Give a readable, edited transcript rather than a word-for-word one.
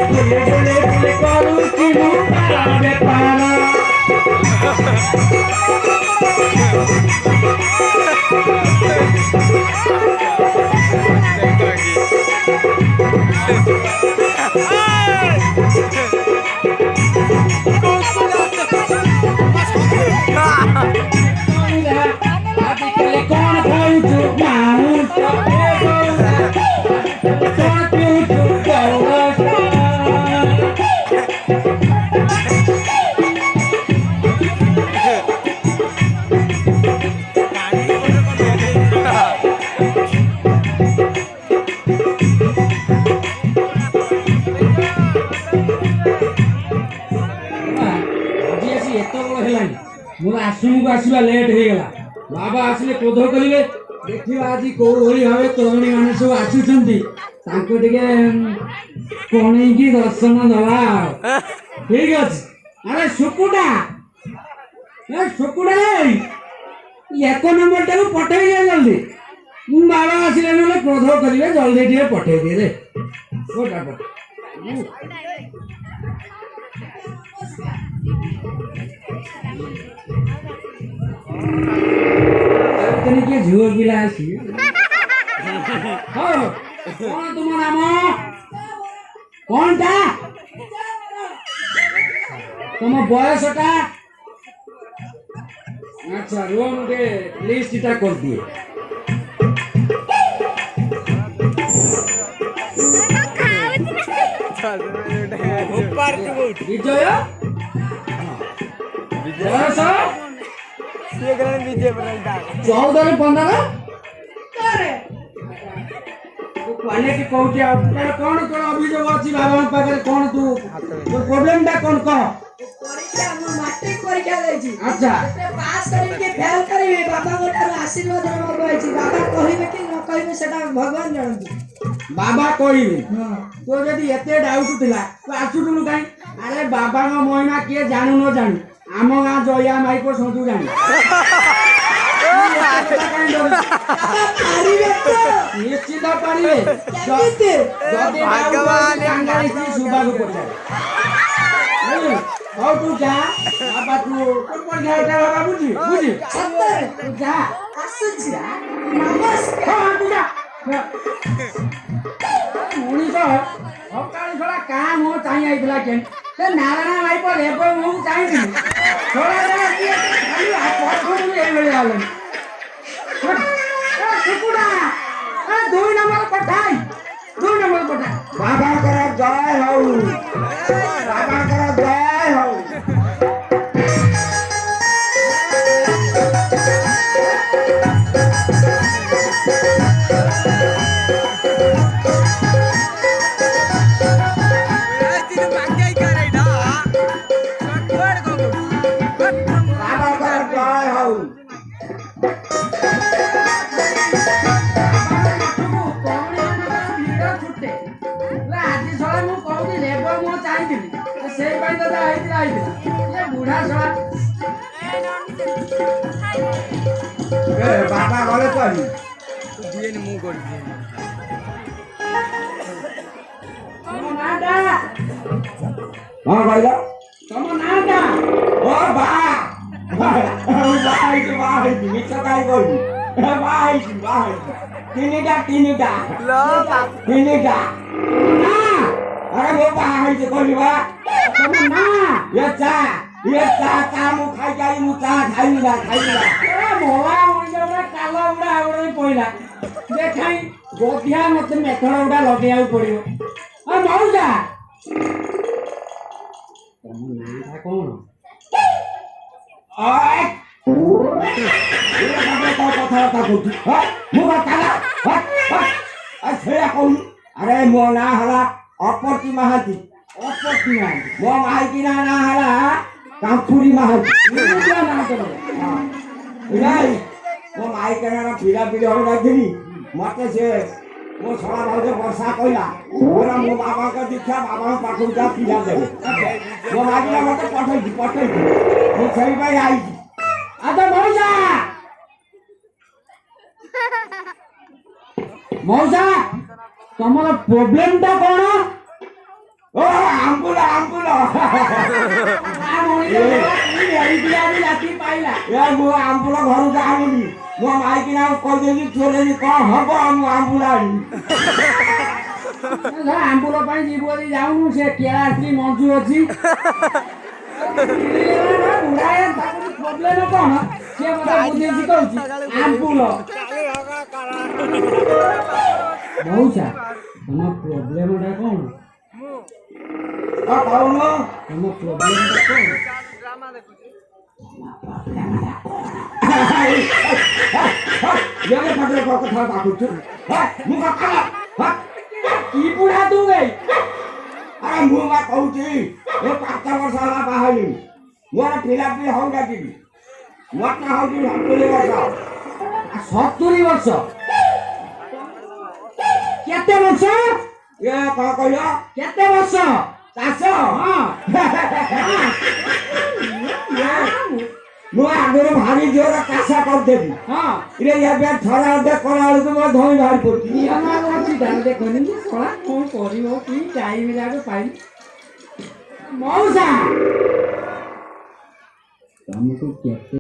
बुले बुले बुले करूची मुपारा बेपारा आजकल कौन खाऊ चुप माऊ कौन पीऊ चुप आसवा लेट हो गला बाबा आसले क्रोध करेंगे देखिए आज कौ भाव तरुणी मैंने सब आसुँच की दर्शन दवा ठीक अच्छे अरे सुकुटा सुकुटा एक नंबर टाइम पठे दिए जल्दी बाबा आसले ना क्रोध करेंगे जल्दी टे पठे दिए रे के झुओ पिला कौन तुम नाम कौन था तुम बयसटा अच्छा रो मुझे लिस्ट कर दिए विजय बयस 14 15 क्वालिटी कहूँ आप कौन कौन अभियोग अच्छी बाबा पाखे कौन तू प्रोब्लेम टा कौन कह मैट्रिक परीक्षा देछि अच्छा पास करके फेल करिवे बाबा गोटार आशीर्वाद नब होइछि बाबा कहिबे कि न कहिबे सेटा भगवान जानନ୍ତି बाबा कहिबे तो जदी एते डाउट थिला तू आछुटुनु काई अरे बाबा को महिमा के जानू न जानू आम गाँ जया माई को सब जानी निश्चित पारे सुबह को पचारे हौ तू जा बाबा तू परीक्षा बाबा बुझी बुझी तू जा नमस्कार तू जा मनीष सकाल थोड़ा काम हो चाहिए केन नारायण भाई पर एबो मु चाहिए थोड़ा जरा किए खाली हाथ फोन ए बेले आलन सुकुड़ा ए 2 नंबर पठाई 2 नंबर पठा बाबा कर जय हो बाबा कर जय हो बाबा गले करी दिए नि मु कर दिए तम नाटा हां भाईला तम नाटा ओ बा भाई मिछ काय कोई भाई तीनिटा लो तीनिटा ना अरे वो भाई जे कोई बा तम ना ये चा काम खाई जाई मु चा खाइला ए मोला उडा काला उडा आवरे पइला देखाई गोधिया मते मेथड उडा लगेया पड़ियो आ मौजा तम नाम कौन ओए ये कथा बोलती ह मु काला आ छया कौन अरे मो ना हला अपरती महाती मो माई की ना हला कांपुरी महाती क्या नाम तो नहीं मो माई के ना पीड़ा पीड़ा हो जाती मते से मो छड़ा भाजे वर्षा कइला और मो बाबा का दीक्षा बाबा पाखु जा पीड़ा देबे मो माई ना मते पठै मो छई भाई आई आदा मौजा तमरा प्रॉब्लम ता कोन ओ ଆମ୍ବୁଲ ଆମ୍ବୁଲ ରାତି ପାଇଲା ଏ ମୁଁ ଆମ୍ବୁଲ ଘରକୁ ଆଣୁନି ମୋ ମାଇକିନା କହିଦେବି ଚୋରେନି କଣ ହବ ମୁଁ ଆମ୍ବୁଲ ଆଣିବି ଆମ୍ବୁଲ ପାଇଁ ଯିବୁ ବୋଲି ଯାଉନୁ ସେ କେଳା ଆସିଲି ମଞ୍ଜୁ ଅଛି ପ୍ରୋବ୍ଲେମ କଣ ସିଏ ମତେ ବୁଝେଇଛି କହୁଛି ଆମ୍ବୁଲ ମଉସା ତମ ପ୍ରୋବ୍ଲେମ ଟା କଣ କହୁନ ତମ ପ୍ରୋବ୍ଲେମ ଟା କଣ ପାଖରେ କଥା କାଟୁଛୁ ମୁଁ କି ବୁଢା ତୁ ଗଇ ଆରେ ମୁଁ ବା କହୁଛି ମୁଁ 5 ବର୍ଷ ହେଲା ବାହା ହେଲିଣି ମୋର ପିଲାପିଲି ହଉ ଡାକିବି ମତେ ହଉଛି 70 ବର୍ଷ କେତେ ବର୍ଷ ଇଏ କଣ କହିଲ କେତେ ବର୍ଷ ଚାଷ ହଁ ମୁଁ ଆଗରୁ ଭାରି ଜୋର ଚାଷ କରିଦେବି ହଁ ଇରେ ଏବେ ଥରେ ଅଧେ କଲା ବେଳକୁ ମୋ ଧଇଁ ବାହାରି ପଡୁଛି ନିୟମ ଅଛି ତାହେଲେ ଦେଖନି ଶଳା କଣ କରିବ କି ଟାଇମ ଯାକ ପାଇଲି ମଉସା ତମକୁ କେତେ